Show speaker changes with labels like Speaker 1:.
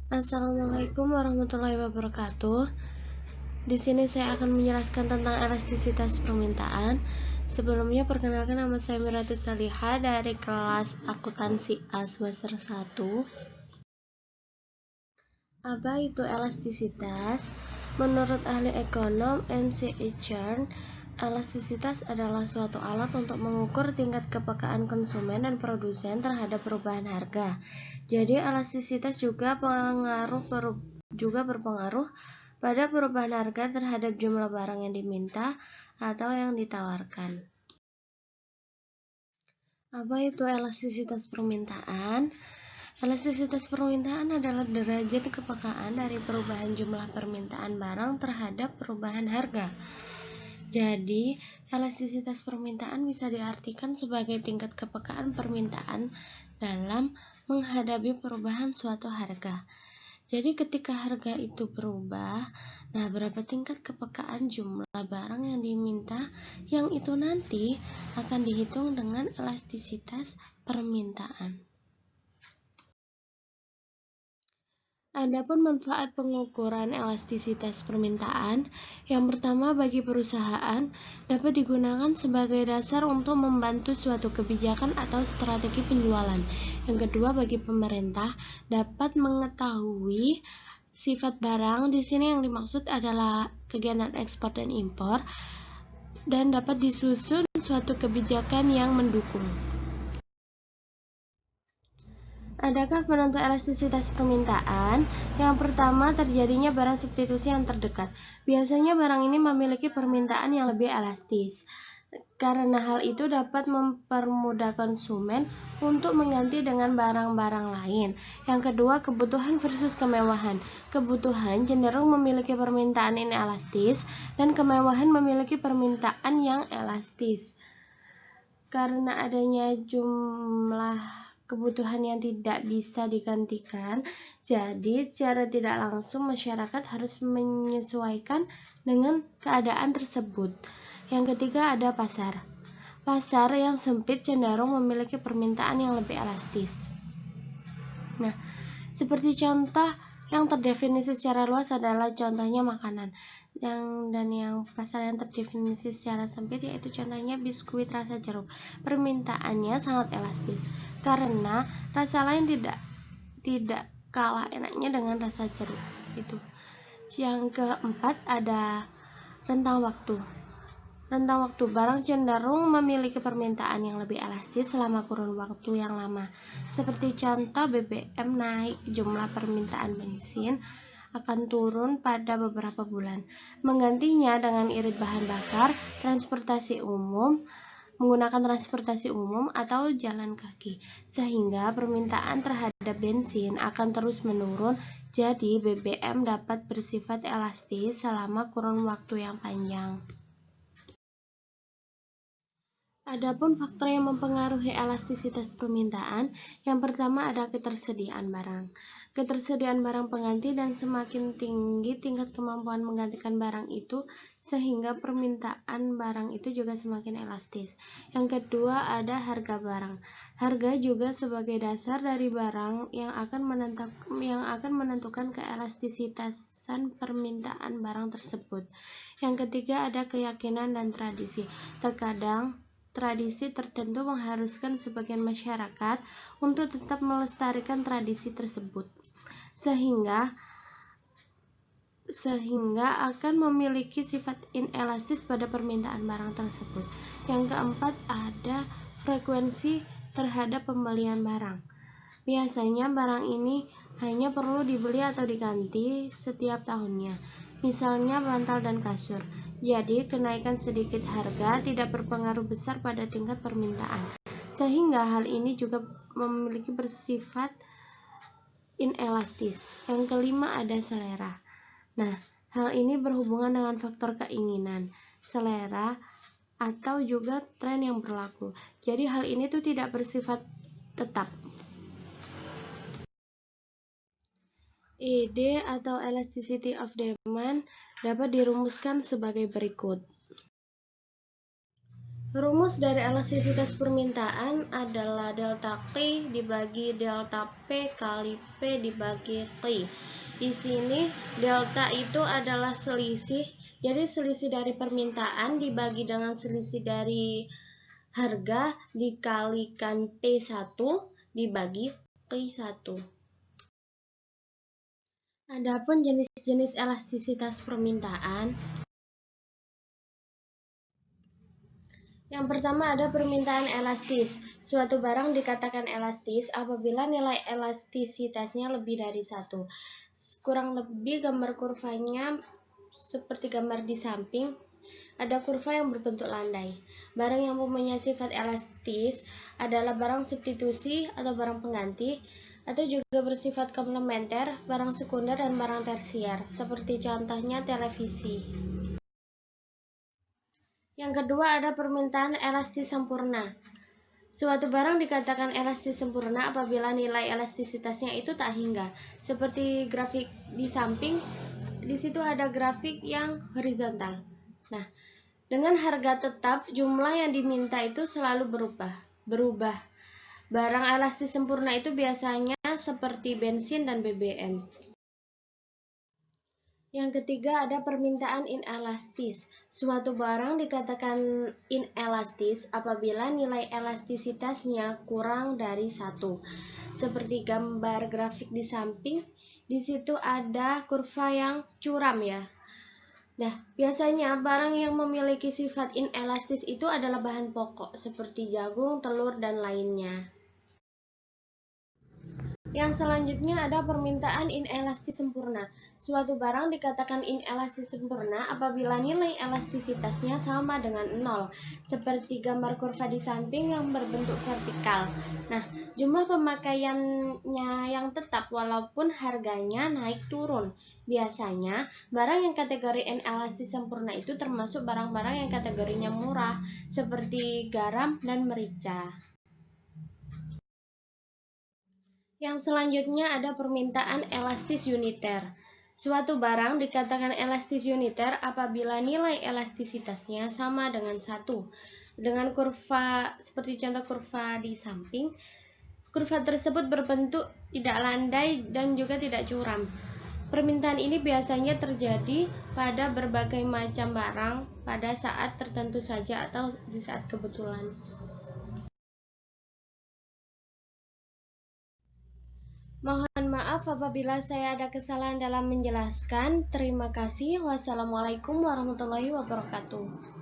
Speaker 1: Assalamualaikum warahmatullahi wabarakatuh. Di sini saya akan menjelaskan tentang elastisitas permintaan. Sebelumnya perkenalkan, nama saya Miratus Saliha dari kelas akuntansi A semester 1. Apa itu elastisitas? Menurut ahli ekonom M.C.E. Chern, elastisitas adalah suatu alat untuk mengukur tingkat kepekaan konsumen dan produsen terhadap perubahan harga. Jadi elastisitas juga berpengaruh pada perubahan harga terhadap jumlah barang yang diminta atau yang ditawarkan. Apa itu elastisitas permintaan? Elastisitas permintaan adalah derajat kepekaan dari perubahan jumlah permintaan barang terhadap perubahan harga. Jadi, elastisitas permintaan bisa diartikan sebagai tingkat kepekaan permintaan dalam menghadapi perubahan suatu harga. Jadi ketika harga itu berubah, berapa tingkat kepekaan jumlah barang yang diminta, yang itu nanti akan dihitung dengan elastisitas permintaan. Adapun manfaat pengukuran elastisitas permintaan, yang pertama bagi perusahaan dapat digunakan sebagai dasar untuk membantu suatu kebijakan atau strategi penjualan. Yang kedua bagi pemerintah dapat mengetahui sifat barang. Di sini yang dimaksud adalah kegiatan ekspor dan impor, dan dapat disusun suatu kebijakan yang mendukung. Adakah penentu elastisitas permintaan? Yang pertama, terjadinya barang substitusi yang terdekat. Biasanya barang ini memiliki permintaan yang lebih elastis. Karena hal itu dapat mempermudah konsumen untuk mengganti dengan barang-barang lain. Yang kedua, kebutuhan versus kemewahan. Kebutuhan cenderung memiliki permintaan inelastis dan kemewahan memiliki permintaan yang elastis. Karena adanya jumlah kebutuhan yang tidak bisa digantikan, jadi secara tidak langsung masyarakat harus menyesuaikan dengan keadaan tersebut. Yang ketiga ada pasar. Pasar yang sempit cenderung memiliki permintaan yang lebih elastis. Seperti contoh yang terdefinisi secara luas adalah contohnya makanan. Yang pasar yang terdefinisi secara sempit yaitu contohnya biskuit rasa jeruk. Permintaannya sangat elastis karena rasa lain tidak kalah enaknya dengan rasa jeruk itu. Yang keempat ada rentang waktu. Rentang waktu barang cenderung memiliki permintaan yang lebih elastis selama kurun waktu yang lama. Seperti contoh BBM naik, jumlah permintaan bensin akan turun pada beberapa bulan. Menggantinya dengan irit bahan bakar, menggunakan transportasi umum atau jalan kaki, sehingga permintaan terhadap bensin akan terus menurun. Jadi BBM dapat bersifat elastis selama kurun waktu yang panjang. Adapun faktor yang mempengaruhi elastisitas permintaan, yang pertama ada ketersediaan barang. Ketersediaan barang pengganti, dan semakin tinggi tingkat kemampuan menggantikan barang itu, sehingga permintaan barang itu juga semakin elastis. Yang kedua ada harga barang. Harga juga sebagai dasar dari barang yang akan menentukan keelastisitasan permintaan barang tersebut. Yang ketiga ada keyakinan dan tradisi. Terkadang tradisi tertentu mengharuskan sebagian masyarakat untuk tetap melestarikan tradisi tersebut, sehingga akan memiliki sifat inelastis pada permintaan barang tersebut. Yang keempat ada frekuensi terhadap pembelian barang. Biasanya barang ini hanya perlu dibeli atau diganti setiap tahunnya, misalnya bantal dan kasur. Jadi kenaikan sedikit harga tidak berpengaruh besar pada tingkat permintaan, sehingga hal ini juga memiliki bersifat inelastis. Yang kelima ada selera. Hal ini berhubungan dengan faktor keinginan, selera, atau juga tren yang berlaku. Jadi hal ini tuh tidak bersifat tetap. ED atau elasticity of demand dapat dirumuskan sebagai berikut. Rumus dari elastisitas permintaan adalah delta Q dibagi delta P kali P dibagi Q. Di sini delta itu adalah selisih, jadi selisih dari permintaan dibagi dengan selisih dari harga dikalikan P1 dibagi Q1. Adapun jenis-jenis elastisitas permintaan, yang pertama ada permintaan elastis. Suatu barang dikatakan elastis apabila nilai elastisitasnya lebih dari 1. Kurang lebih gambar kurvanya seperti gambar di samping. Ada kurva yang berbentuk landai. Barang yang mempunyai sifat elastis adalah barang substitusi atau barang pengganti, atau juga bersifat komplementer, barang sekunder dan barang tersier, seperti contohnya televisi. Yang kedua ada permintaan elastis sempurna. Suatu barang dikatakan elastis sempurna apabila nilai elastisitasnya itu tak hingga. Seperti grafik di samping, di situ ada grafik yang horizontal. Nah, dengan harga tetap, jumlah yang diminta itu selalu berubah. Barang elastis sempurna itu biasanya seperti bensin dan BBM. Yang ketiga ada permintaan inelastis. Suatu barang dikatakan inelastis apabila nilai elastisitasnya kurang dari 1. Seperti gambar grafik di samping, di situ ada kurva yang curam ya. Nah, biasanya barang yang memiliki sifat inelastis itu adalah bahan pokok seperti jagung, telur, dan lainnya. Yang selanjutnya ada permintaan inelastis sempurna. Suatu barang dikatakan inelastis sempurna apabila nilai elastisitasnya sama dengan 0, seperti gambar kurva di samping yang berbentuk vertikal. Nah, jumlah pemakaiannya yang tetap walaupun harganya naik turun. Biasanya, barang yang kategori inelastis sempurna itu termasuk barang-barang yang kategorinya murah, seperti garam dan merica. Yang selanjutnya ada permintaan elastis uniter. Suatu barang dikatakan elastis uniter apabila nilai elastisitasnya sama dengan 1. Dengan kurva seperti contoh kurva di samping, kurva tersebut berbentuk tidak landai dan juga tidak curam. Permintaan ini biasanya terjadi pada berbagai macam barang pada saat tertentu saja atau di saat kebetulan. Mohon maaf apabila saya ada kesalahan dalam menjelaskan. Terima kasih. Wassalamualaikum warahmatullahi wabarakatuh.